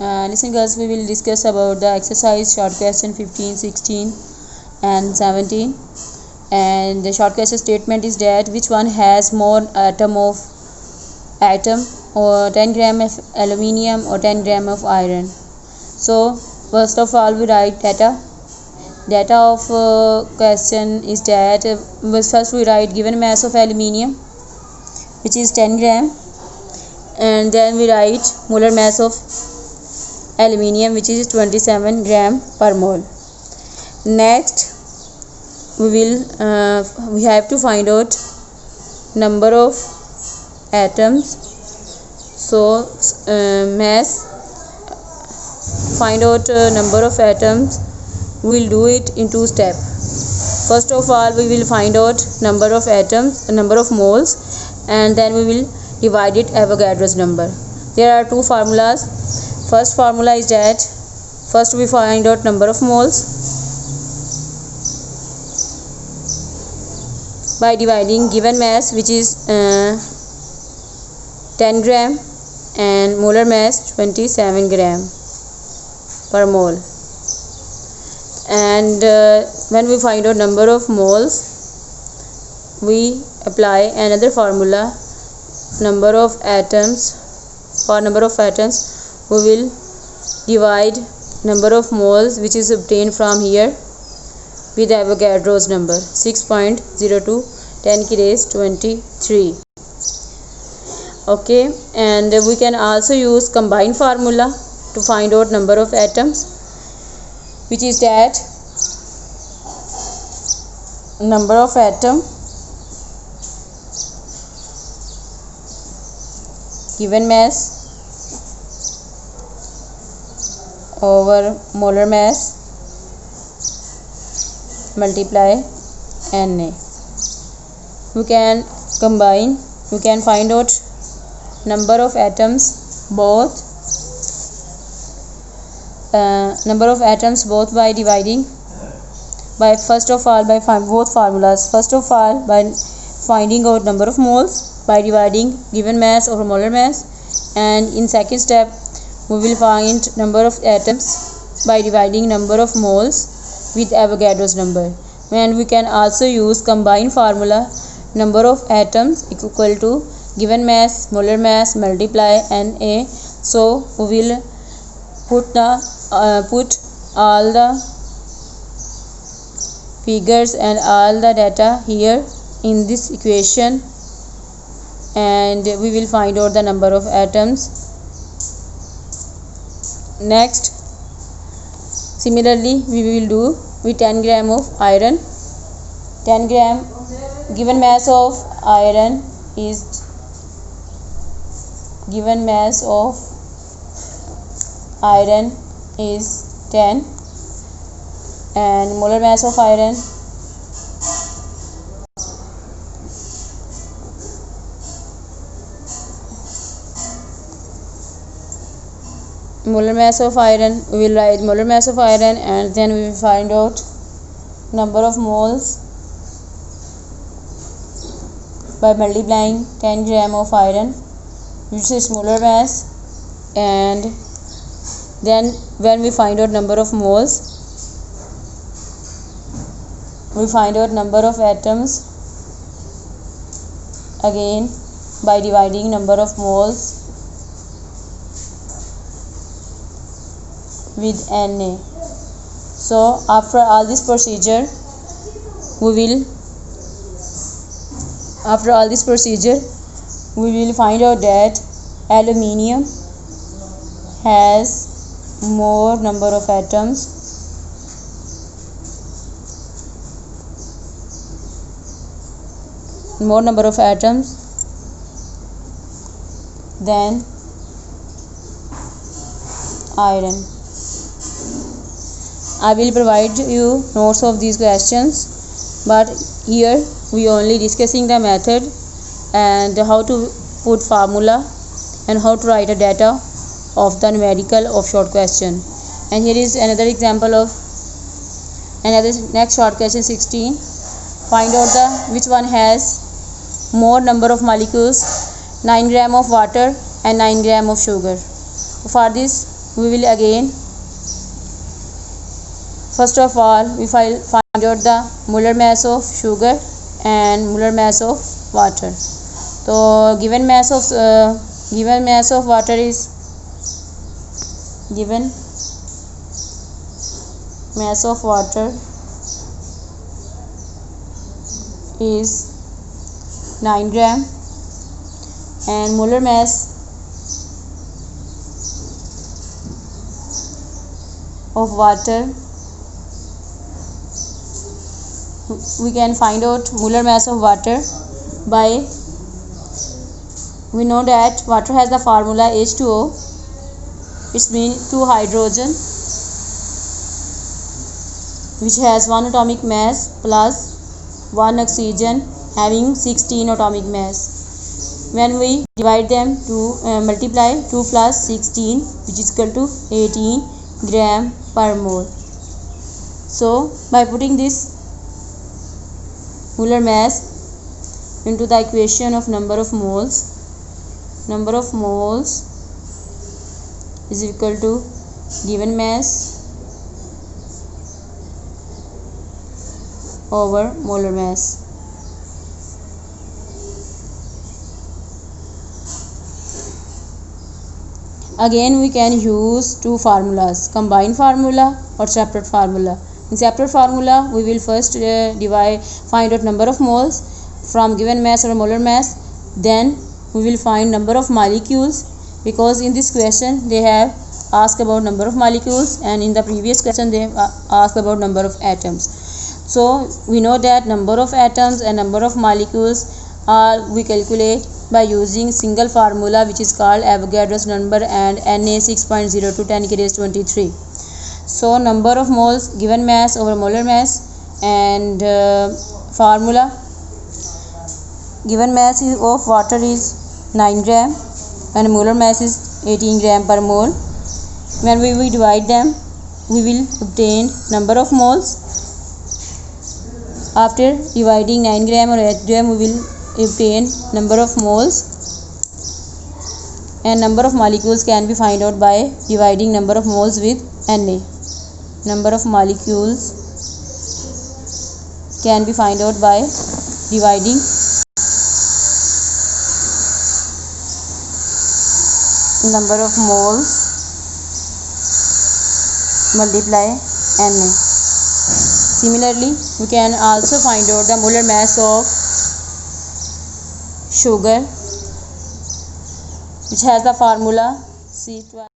Listen girls, we will discuss about the exercise short question 15, 16 and 17. And the short question statement is that which one has more atom or 10 gram of aluminium or 10 gram of iron. So first of all we write data of question is that first we write given mass of aluminium, which is 10 gram, and then we write molar mass of aluminium, which is 27 gram per mole. Next we have to find out number of atoms. So find out number of atoms. We will do it in two steps. First of all we will find out number of atoms, number of moles, and then we will divide it Avogadro's number. There are two formulas. First formula is that first we find out number of moles by dividing given mass, which is 10 gram, and molar mass 27 gram per mole. And when we find out number of moles, we apply another formula, number of atoms. For number of atoms we will divide number of moles, which is obtained from here, with Avogadro's number 6.02 10 की raise 23. Okay, and we can also use combined formula to find out number of atoms, which is that number of atom given mass over molar mass multiply Na. We can combine, we can find out number of atoms both by dividing by first of all by both formulas. First of all by finding out number of moles by dividing given mass over molar mass, and in second step we will find number of atoms by dividing number of moles with Avogadro's number. And we can also use combined formula, number of atoms equal to given mass molar mass multiply Na. So we will put all the figures and all the data here in this equation, and we will find out the number of atoms. Next, similarly we will do with 10 gram of iron. 10 gram given mass of iron is 10, and molar mass of iron we will write molar mass of iron, and then we will find out number of moles by multiplying 10 gram of iron, which is molar mass, and then when we find out number of moles, we find out number of atoms again by dividing number of moles with Na. So after all this procedure we will find out that aluminium has more number of atoms than iron. I will provide you notes of these questions, but here we only discussing the method and how to put formula and how to write a data of the numerical of short question. And here is another example of next short question 16. Find out which one has more number of molecules, 9 gram of water and 9 gram of sugar. For this we will again first of all we find out the molar mass of sugar and molar mass of water. So given mass of water is is 9 gram and molar mass of water, we can find out molar mass of water by, we know that water has the formula H2O. It means 2 hydrogen which has 1 atomic mass plus 1 oxygen having 16 atomic mass. When we divide them to multiply 2 plus 16 which is equal to 18 gram per mole. So by putting this molar mass into the equation of number of moles is equal to given mass over molar mass. Again we can use two formulas, combined formula or separate formula. In separate formula we will first find out number of moles from given mass or molar mass, then we will find number of molecules, because in this question they have asked about number of molecules and in the previous question they have asked about number of atoms. So we know that number of atoms and number of molecules we calculate by using single formula which is called Avogadro's number and Na 6.02 10 raised to 23. So number of moles, given mass over molar mass, and formula, given mass of water is 9 gram and molar mass is 18 gram per mole. When we will divide them we will obtain number of moles. After dividing 9 gram or 8 gram we will obtain number of moles, and number of molecules can be found out by dividing number of moles with Na. Number of molecules can be found out by dividing number of moles multiply Na. Similarly, we can also find out the molar mass of sugar which has the formula C12.